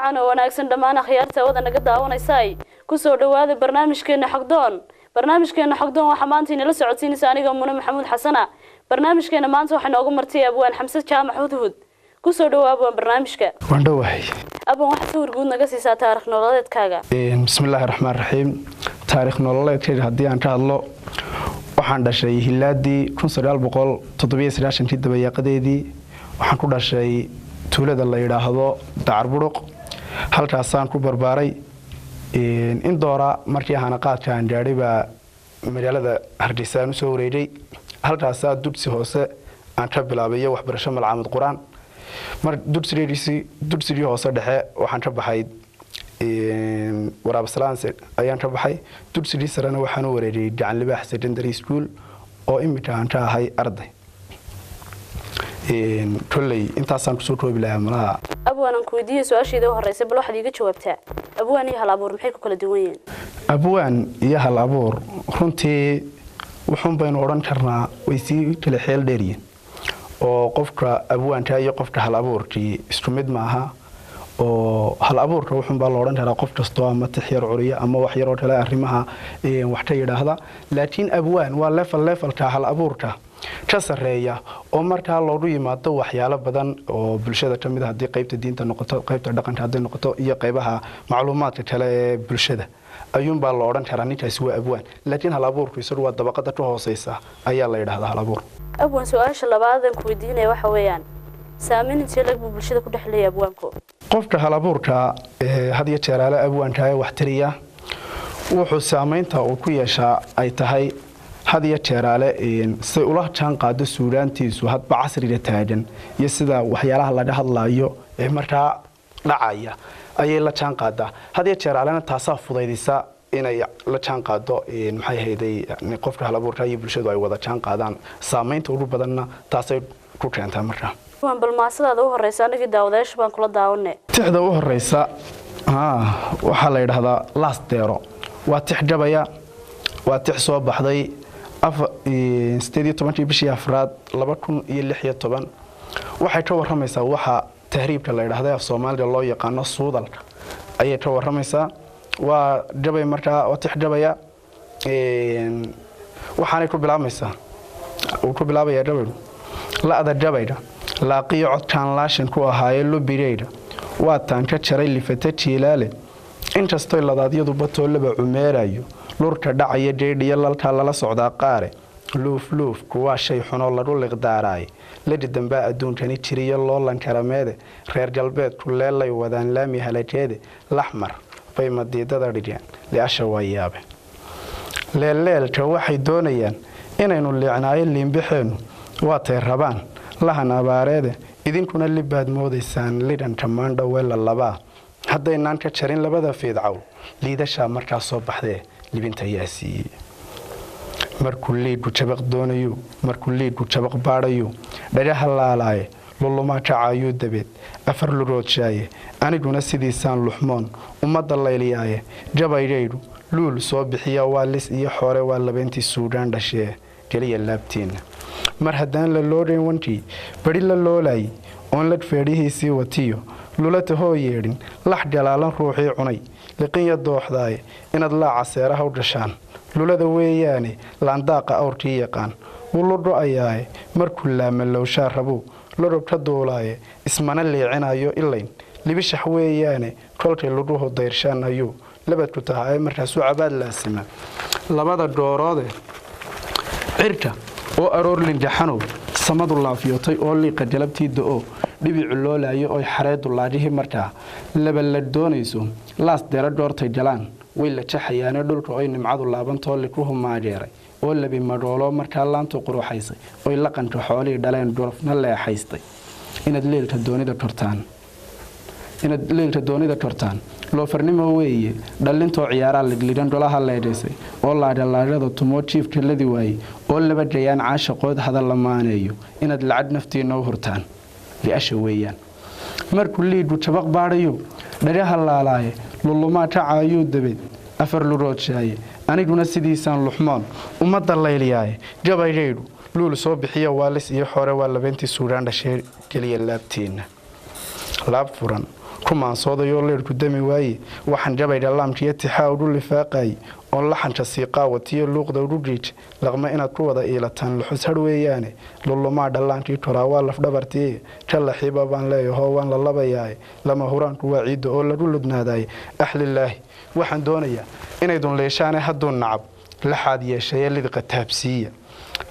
wacan oo wanaagsan dhammaan akhyaarta wada naga daawanaysay ku soo dhawaada barnaamijkeena xogdoon waxa maanta inala socodsiinaysa aniga Muna Maxamuud Xasana barnaamijkeena maanta waxa noogu martay Abwaan Xamse Jaamac Hudhud ku soo dhawaaba barnaamijka waan dhawahay abwaan waxa sawir guud naga siisaa taariikh nololeedkaaga bismillaahir rahmaanir rahiim taariikh nololeedkayga hadii aan ka hadlo waxaan dhashay hilaadii 1997 dabayaaqadeedii waxaan ku dhashay tuulada la yiraahdo Dacarburuq halkaasaan ku barbaaray in doora markii aan qaadka aan gaaray ba magaalada Hargeysa soo wareegay halkaas dugsi hoose aan ka bilaabay waxbarasho malcamad quraan mar dugsiga hoose dhexe waxaan ka baxay waraab salaanse ayaan ka baxay dugsiga sarena waxaan u wareegay Gacan Libaax Secondary School oo imika aan ka ahay arday kulley intaasaan ku soo toobi lahaa malaha abwaan ku weydiiyay su'aasheeda u horeysay bal waxaad iga jawaabtaa abwaan iyo hal abuur maxay ku kala duwan yihiin abwaan iyo hal abuur runtii wuxuun baynu oran karnaa way si kala xeel dheeriyeen oo qofka abwaanka iyo qofka hal abuurkii isku mid maaha oo hal abuurka wuxuun baa la oran karaa qof kasto ama tixyar curiya ama wax yar oo kale arrimaha wax ka yiraahda laakiin abwaan waa level-ka hal abuurka ka sareeya oo marka loo yimaado waxyaalo badan oo bulshada kamid ah hadii qaybta diinta noqoto qaybta dhaqanka hadii noqoto iyo qaybaha macluumaadka kale ee bulshada ayuun baa la oran karaa ninkaas waa abwaan laakiin hal abuurku isagu waa dabaqada ka hooseysa ayaa la yiraahdaa hal abuur abwaan su'aasha labaad aan ku weydiinay waxa weeyaan saamaynta lagu bulshada ku dhaxlay abwaanku qofka hal abuurka hadiya jeeraale abwaanka wax tiriya wuxuu saamaynta uu ku yeeshaa ay tahay hadiya jeeraale si ula jaan qaado suudaantiisu hadba casriga taagan iyo sida waxyaalaha laga hadlaayo ee marka dhacaya ayay la jaan qaadaa hadiya jeeraalena taasa fudaydisa inay la jaan qaado maxay hayday qofka hal abuurka iyo bulshadu ay wada jaan qaadaan saamaynta ugu badanna taasay ku keentaa marka waan balmaasada u horeysa aniga daawadayaasha baan kula daawanay tixda u horeysa waxa la yiraahdaa last deero waa tix jabaya waa tix soo baxday 18 bishii afraad 2016 waxay ka waramaysaa waxa tahriibka la yiraahdo Soomaaliga loo yaqaan suudalka ayay ka waramaysaa waa jabay markaa oo tix jabaya waxaanay ku bilaabaysaa oo ku bilaabaya jabay la ada jabayda laaqiyo codkan laashin ku ahaayay lubireyda waa taan ka jaray lifata jiilaale inkastoo ladaadyadu batoolaba cumeerayo lurka dhacaya jeediya lalka lala socdaa qaare luuf kuwa shay xuno lagu liqdaaraay ladi damba adduunkani jiriyo loolan karameede reer galbeedku leelay wadaan laami halajeede laxmar bay madiidada dhigeen liasha wayaabe leelka waxay doonayaan inaynu leecnaayo liinbixeenu waa tay rabaan lahan abaareede idinkuna libaad moodaysaan lidhan tamaandho weela labaa haddaynaan ka jarin labada fiidcaw liidasha markaa soo baxdee libinta yaasi markuu liidku jabaq doonayo markuu liidku jabaq baadhayo dhagaha laalaaye luluma kacayo dabeed afar luroodshaaye aniguna sidiisaan luxmoon ummadda layliyaaye jabaydaydu luul soo bixiya waa lis iyo xoore waa labeentii suudaan dhashee geliya laabtiina mar haddaan la loodhayn wankii bari la loolay oon la feedhihiisii watiyo lulata hoo yeedhin lax galaalan ruuxii cunay liqinya dooxdaaye inaad laaca seeraha u dhashaan lulada weeyaane laandaaqa awrkii yaqaan wuludho ayaaye markuu laamalowshaa rabuu lodhob ka duulaaye ismana leecinayo ilayn libishax weeyaane kolkay ludhuhu dayrshaanayo labadku tahay markaasuu cabaad laasima labada dooroode cirka oo aroor linjaxanow samadu laafiyotay oo liiqa jalabtii da'o dhibicu loolaayo oo xareedu laajihii markaa laba la doonayso laas deera doortay jalaan way la jaxayaane dhulka oo nimcadu laabantoo likuhu maajeeray oo labi madhoolo markaa laantu quruxaysay oo laqanka xoolii dhaleen durfna leexaystay inaad leelka doonida tortaan loo farnimo weeye dhalintoo ciyaaraa lidlidan dholaha leedhaysay oo laadhalaadhada tumoo jiifka ladi waayey oo laba jayaan caashaqood hadal la maaneeyo inaad lacag naftiina u hurtaan liasha weeyaan markuu liidku jabaq baadhayo dhagaha laalaaye lulumaa kacaayuu dabeed afar luroodshaye aniguna sidiisaan luxmoon ummadda layliyaaye jabaydaydu luul soo bixiya waa lis iyo xoore waa labeentii suudaan dhashee geliya laabtiina laab furan ku maansoodayo leerku dami waaye waxaan jabaydha laamkiyo tixaa udhu lifaaqay oon laxanka siiqaa watiyo luuqda udhu dhiij laqma inaad ku wada iilataan luxus har weeyaane lulumaa dhallaankii koraa waa lafdhabartii kalaxiiba baan leeyahoo waan la labayaay lama huraanku waa ciidda oo lagu ludnaadaay axlilaahi waxaan doonayaa inaydun leeshaane hadduu nacab laxaad yeeshaye lidqa taabsiiya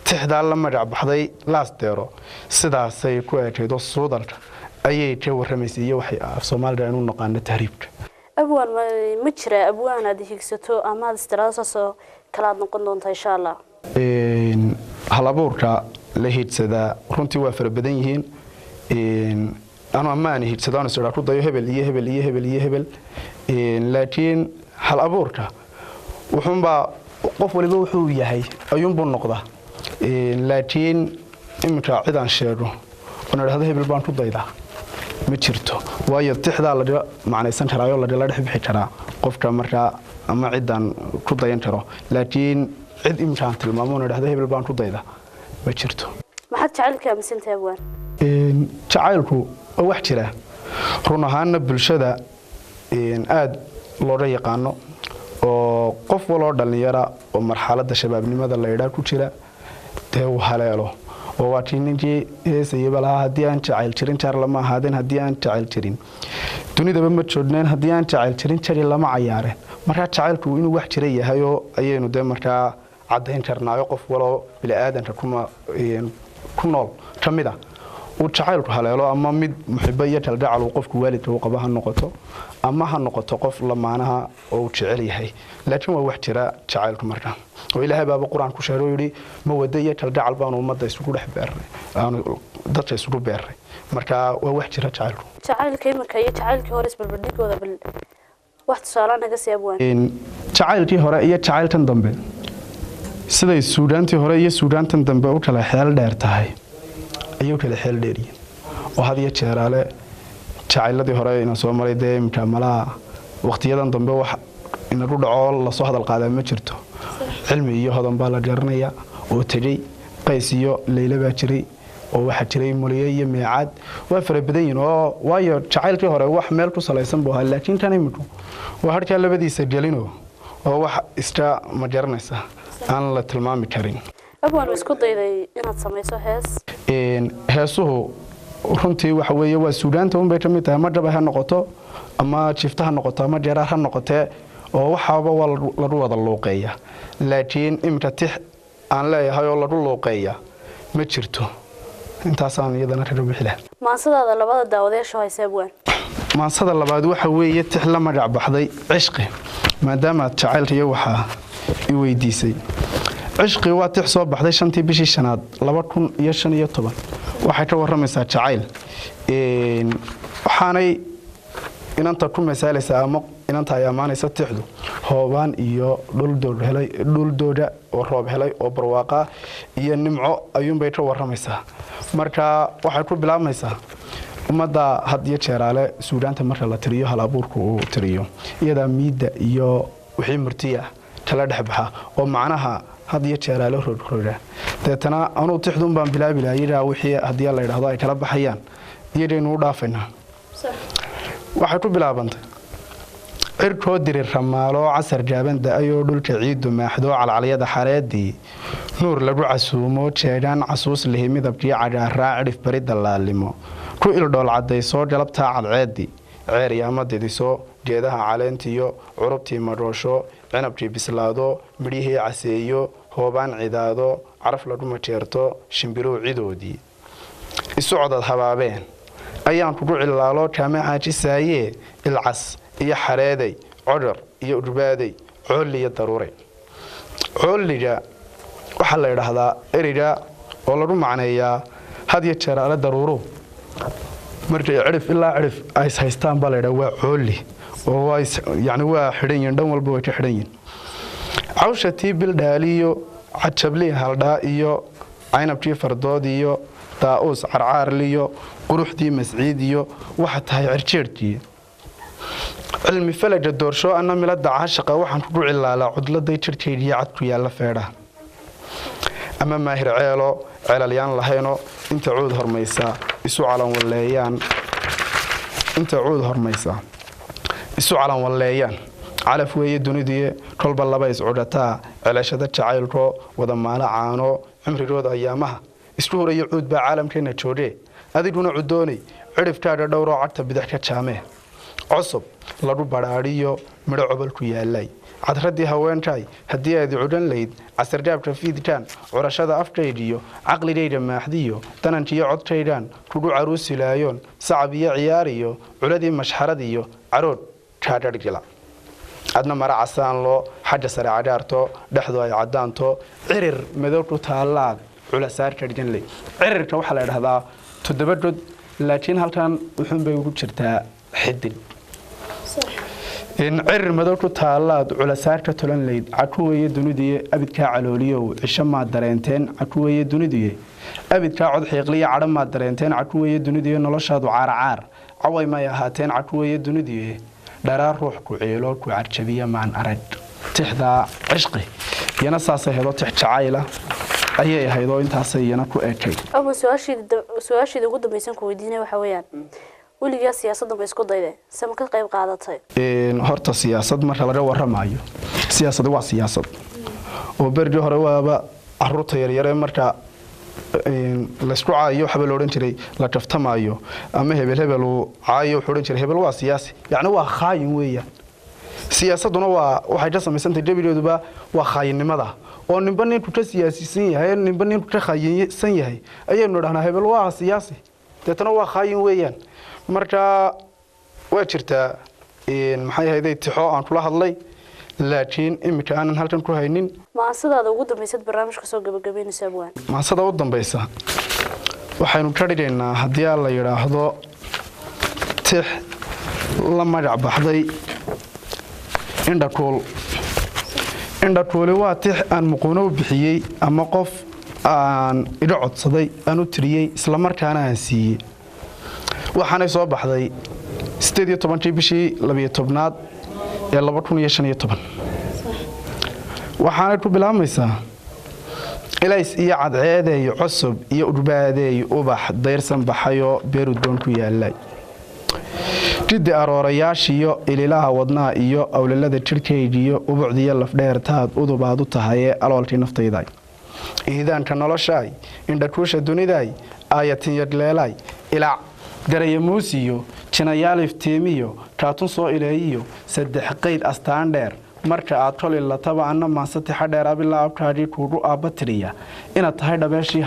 tixdaa la magac baxday laasdeero sidaasay ku eekaydo suudalka ayay ka warramaysay iyo waxay af Soomaaliga inuu naqaano tahriibka abwaan ma jira abwaan aad higsato ama aad istiraasoo kala noqon doonta insha Allah halabuurka la hiidsada runtii waa fara badan yihiin ana ma aan hiidsadaan soo ku dayo hebel iyo hebel iyo hebel iyo hebel laakiin halabuurka wuxuunba qof waliba wuxuu yahay ayuunbu noqdaa laakiin imika cidaan sheego ona dhahdo hebel baan ku daydaa ma jirto waayo tixdaa la macnaysan karaayo la dhex bixi karaa qofka markaa ama cidaan ku dayan karo laakiin cid imkaan tilmaamo ona dhahdo hebel baan ku daydaa ma jirto maxaad jacaylka aaminsantahay abwaan jacaylku waa wax jira run ahaanna bulshada aad looga yaqaano oo qof waloo dhalinyara oo marxaladda shabaabnimada la yidhaa ku jira dee uu haleelo oo waa kii ninkii heesayaba lahaa haddii aan jacayl jirin jaar lama ahaadeen haddii aan jacayl jirin dunidaba ma joogneen haddii aan jacayl jirin jari lama cayaareen markaa jacaylku inuu wax jira yahayoo ayaynu dee markaa caddayn karnaayo qof waloo bini'aadanka ku nool ka mid a uu jacaylku haleelo ama mid muxibo iyo kalgacal uu qofku waalidka uu qaba ha noqoto ama ha noqoto qof lamaanaha oo uu jecel yahay laakiin waa wax jira jacaylku markaa oo ilaahay baaba quraan ku sheegay yiri ma wada iyo kalgacal baan ummadda isugu dhex beernay aan dadka isugu beernay marka waa wax jira jacaylku jacaylka imika iyo jacaylkii hore isbarbardhigooda bal wax tusaale naga sii abwaan jacaylkii hore iyo jacaylkan dambe siday suudaantii hore iyo suudaantan dambe u kala xeel dheer tahay ayuu kala xeel dheeriyeen oo had iyo jeeraale jacayladii hore ina soo maray dee imika malaha waqtiyadan dambe wax inagu dhaco la soo hadal qaadaa ma jirto cilmi iyo hodan baa la garanayaa oo tegey qays iyo leyla baa jiray oo waxa jiray muliye iyo meecad waa fara badan yihiin oo waayo jacaylkii hore wax meel ku salaysan buu ahaa laakiin tan imika waa harkaa labadiisa gelino oo wax iska ma garanaysa aan la tilmaami karin abwaan isku dayday inaad samayso heesuhu runtii waxa weeye waa suudaanta un bay ka mid tahay ma dhab ha noqoto ama jifta ha noqoto ama jeeraar ha noqotee oo waxaaba waa lagu wada luuqeeya laakiin imika tix aan leeyahay oo lagu luuqeeya ma jirto intaasaan iyadana kaga bixi lahaa maansadaada labada daawadeyaasha haysa abwaan maansada labaad waxa weeye tix la magac baxday cishqi maadaama jacaylka iyo waxaa i weydiisay cishqi waa tix soo baxday 5tii bishii 5aad 2015 waxay ka waramaysaa jacayl waxaanay inanta ku masaalaysaa ama inanta ay amaanaysa tixdu hoobaan iyo dhuldooda oo roob helay oo barwaaqa iyo nimco ayuunbay ka waramaysaa marka waxay ku bilaabmaysaa ummadda had iyo jeeraale suudaanta marka la tiriyo hal abuurku uu tiriyo iyadaa miidda iyo wixii murtiya kala dhexbaxa oo macnaha had iyo jeeraale roodroodha deetana anuu tixdun baan bilaabi lahaa iyadaa wixii haddii la yidhaahdo ay kala baxayaan iyadaynu u dhaafaynaa waxay ku bilaabantay cirkoo diri ramaaloo casar jaaban da-ayoo dhulka ciiddu maaxdoo calcalyada xareedii nuur lagu casuumo jeedhaan casuus lihi midabkii cagaaraa cidhif bari dallaalimo ku ildhool caddaysoo galabtaa cadceeddii ceer yaama didisoo geedaha caleentiyo curubtii madhoosho cinabkii bislaado midhihii caseeyo hoobaan cidaado caraf lagu majeerto shimbiruu cidoodii isu codad habaabeen ayaan kugu cilaalo kaama xaajisaayee ilcas iyo xareeday codhar iyo urbaaday coolli iyo daruuray coolliga waxaa la yidhaahdaa ereyga oo lagu macneeyaa had iyo jeer ale daruuru markay cidhif ilaa cidhif ay haystaan baa la yidhaha waa coolli oo yani waa xidhan yihin dhan walba way ka xidhan yihin cawshatii bildhaaliyo cajablii haldhaa iyo caynabkii fardood iyo daa'uus carcaarliyo quruxdii masciid iyo waxa tahay cirjeerkii cilmi falaga doorsho anna milada caashaqa waxaan kugu cilaalaa cudladay jirhkeydii cad ku yaalla feedhaha ama maahir ceelo ceelalyaan lahayno inta cuud hormaysa isu calan walleeyaan inta cuud hormaysa isu calan walleeyaan calaf weeye dunidii kolba laba iscudhataa celashada jacaylko wada maalo caano cimrigooda ayaamaha isku horeeyo cuud baa caalamkeena joogee adiguna cudoonay cirifkaadha dhowroo cagta bidix ka jaamee cusub lagu badhaadhiyo midho cobol ku yaalay cadradii haweenkay haddii aad cudhan layd casargaabka fiidkaan curashada afkaygiyo caqligayga maaxdiyo danankiyo codkaydhaan kugu caruusilaayoon sacab iyo ciyaariyo culadii mashxaradiyo carood kaadhargila adna mara casaan loo xagga sare cagaarto dhexdu ay caddaanto cirir madow ku taallaad culasaarka dhiganley cirirka waxaa la idhahdaa 7 god laakiin halkan wuxuunbay ugu jirtaa xidin cirir madow ku taallaad culasaarka tolan leyd caku weeye dunidii abidkaa calooliyow cisho maad dareenteen caku weeye dunidii abidkaa cod xiiqliya cadho maad dareenteen caku weeye dunidii noloshaadu caaracaar caway may ahaateen caku weeye dunidii dharaa ruux ku ciilo ku carjabiya maan arag tixdaa cishqi iyana saasay hedo tix jacayla ayay ahaydoo intaasay iyana ku eekay ama su-aashiida ugu dambaysan ku weydiinay waxa weeyaan weligaa siyaasadda ma isku dayday sama ka qayb qaadatay horta siyaasad marka laga warramayo siyaasad waa siyaasad oo berigii hore waaba caruurta yaryare marka laysku caayo waxba la odhan jiray la kaftamayo ama hebel hebel uu caayo wuxuu odhan jiray hebel waa siyaasi yacni waa khaayin weeyaan siyaasadduna waxay ka samaysantahay jabigeeduba waa khaayinimada oo ninba ninku ka siyaasisan yahay ninba ninku ka khaayinsan yahay ayaynu dhahnaa hebel waa siyaasi deetana waa khaayin weeyaan marka waa jirtaa maxay ahayday tixo aan kula hadlay laakiin imika aanan halkan ku haynin maasadaada ugu dambaysad barnaamijka soo gabagabeynaysa abwaan maasada u dambaysa waxaynu ka dhigaynaa haddii aan la yidhaahdo tix la magac baxday indhakuuli waa tix aan muquuno u bixiyey ama qof aan iga codsaday aan u tiriyey islamarkaana aan siiyey waxaanay soo baxday 18 bishii 12aad ee 2015 waxaanay ku bilaabmaysaa ilays iyo cadceedeeyo cusub iyo udbaadeeyo ubax dayrsan baxayoo beerudoon ku yaalay jiddi aroorayaashiyo ililaha wadnaa iyo awlalada jirhkaygiyo ubucdiyo lafdheertaad udubaad u tahayee aloolkii naftayday iidaanka noloshaay indhakuusha dunidaay aayatin yadleelay ilaac daraya muusiyo jinayaal iftiimiyo kaatun soo ileeyiyo saddex qayd astaan dheer marka aad kol ilataba anna maasatixa dheer abilaa abkaagii kuugu aabbatiriya inaad tahay dhabeeshii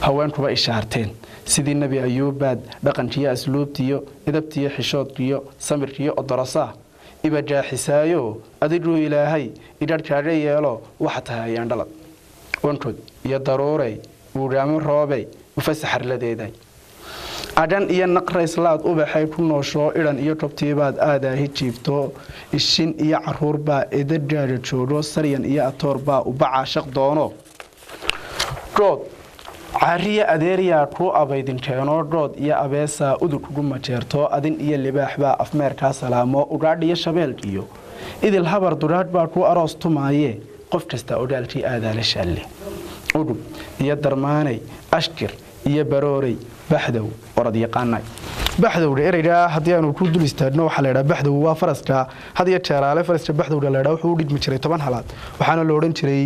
haweenkuba ishaarteen sidii nebi ayuubbaad dhaqankiyo asluubtiyo idabtiyo xishoodkiyo samirkiyo odorosaa ibajaaxisaayo adiguu ilaahay idharhkaaga yeelo waxa tahay ayaan dhalad wankod iyo daruurey uudhaamin roobey ufasaxarladeeday adhan iyo naqrayslaad ubaxay ku nooshoo idhan iyo tobtiibaad aadaahi jiibto ishin iyo caruurbaa edadhaaga joogo saryan iyo atoorbaa ubacaashaq doono good caariya adeeriyaa kuu abaydinteenoo good iyo abeesaa udug kugu majeertoo adin iyo libaaxbaa afmeerkaa salaamoo udhaadhiyo shabeelkiyo idil habar dudhaadh baa kuu aroos tumaayee qof kasta odhaalkii aadaala shaalle udhub iyo darmaanay ashkir iyo baroorey baxdow orad yaqaanay baxdowda ereygaa haddii aanu ku dul istaagno waxaa la yidhaha baxdow waa faraska had iyo jeeraale faraska baxdowda la yidhaha wuxuu u dhigmi jiray 10 halaad waxaana la odhan jiray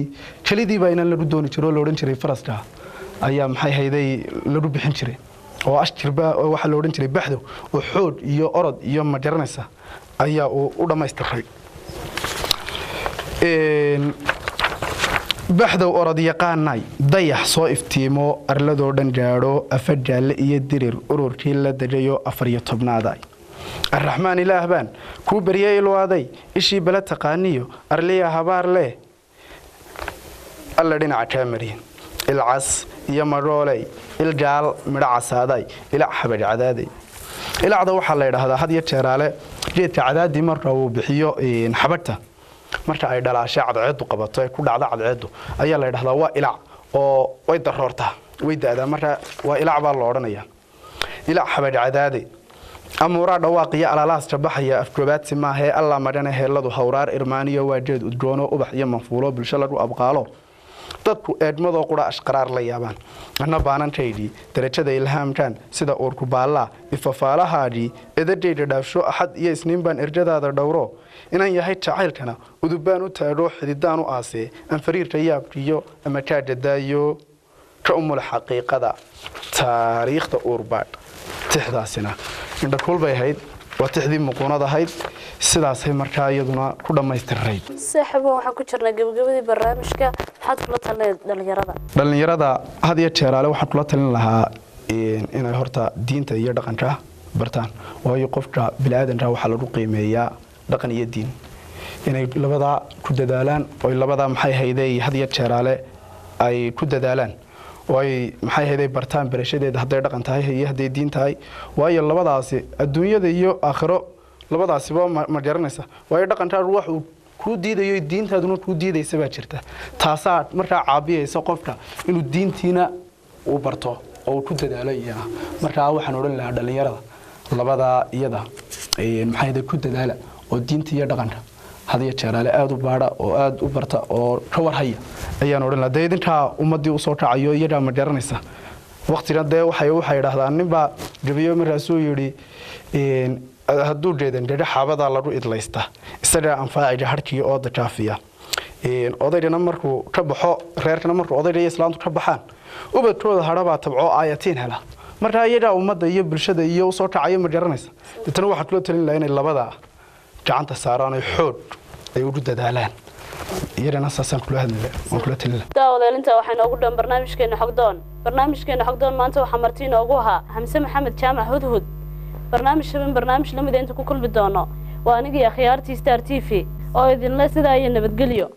kelidiiba inaan lagu dooni jiro la odhan jiray faraska ayaa maxay hayday lagu bixin jiray oo ashkirba waxaa la odhan jiray baxdow oo xoog iyo orod iyo ma garanaysa ayaa uu u dhamaystiray baxdow orod yaqaanay dayax soo iftiimo arladoo dhan gaadho afa jaalle iyo dirir ururkii la dajayo 14aad arraxmaan ilaah baan kuu baryay ilwaaday ishii bala taqaaniyo arliya habaar leh alla dhinaca kaa mariyin ilcas iyo madhooley ilgaal midho casaaday ilac xabad cadaaday ilacda waxaa la yidhaahdaa had iyo jeeraale geedka cadaadii marka uu bixiyo xabagta marka ay dhalaashay cadceedu qabato ay ku dhacdo cadceedu ayaa la yiraahdaa waa ilac oo way daroortaa way daadaa marka waa ilac baa la oranayaa ilac xabad cadaade amuura dhawaaqiya alalaas tabaxaya afkoobaadsi ma aha alla madana heeladu hawraar irmaaniyo waajeed udgoono ubax iyo manfuulo bulsho lagu abqaalo dadku eedmadoo qura ashqaraar la yaabaan anna baanantaydii darajada ilhaamtaan sida uurku baallaa ifafaalahaadii edadhayda dhaafsho axad iyo isniin baan erjadaada dhowro inaan yahay jacaylkana udubbaan u taadho xididaan u aasee aan fariirta yaabkiyo ama kaajadaayo ka umul xaqiiqada taariikhda uurbaadh tixdaasina indhakuul bay ahayd waa tixdii muquunad ahayd sidaasay markaa iyaduna ku dhammaystirnayd saaxiibo waxaan ku jirnaa gabagabadii barnaamijka maxaad kula talinayd dhalinyarada had iyo jeeraale waxaan kula talin lahaa inay horta diinta iyo dhaqanka bartaan waayo qofka bini'aadanka waxaa lagu qiimeeyaa dhaqan iyo diin inay labadaa ku dadaalaan oo labadaa maxay hayday had iyo jeeraale ay ku dadaalaan way maxay hayday bartaan barashadeeda haday dhaqan tahay iyo haday diin tahay waayo labadaasi adduunyada iyo aakhiro labadaasiba ma garanaysa waayo dhaqantaadu wax uu ku diidayo diintaaduna ku diidaysa baa jirta taasaa markaa caabiyaysa qofka inuu diintiina uu barto oo ku dadaalo iyana markaa waxaan odhan lahaa dhalinyarada labadaa iyada maxay hayday ku dadaala oo diinta iyo dhaqanka hadiya jeeraale aad u baadha oo aad u barta oo ka warhaya ayaan odhan lahaa dee idinkaa ummaddii usoo kacayo iyagaa ma garanaysa waqtigan dee waxay idhaahdaan ninbaa gabiyo markaasuu yidhi hadduu jeedan dhedhe xaabadaa lagu idlaysta isagaa anfaacaya harkii ooda jaafiya odaydana markuu ka baxo reerkana markuu odayga iyo islaantu ka baxaan ubadkooda hadhabaa tabco aayatiin hela markaa iyagaa ummadda iyo bulshada iyo usoo kacayo ma garanaysa deetana waxaan kula talin lahaa inay labada gacanta saaraan ay xoog ay ugu dadaalaan iyadana saasaan kula talin lahaa daawadaalinta waxaa inoogu dhan barnaamijkeena xogdoon maanta waxaa marti inoogu ahaa Xamse Maxamed Jaamac Hudhud barnaamij lamid inta ku kulmi doono waa anigii akhyaartii Star TV oo idinla sidaa iyo nabadgelyo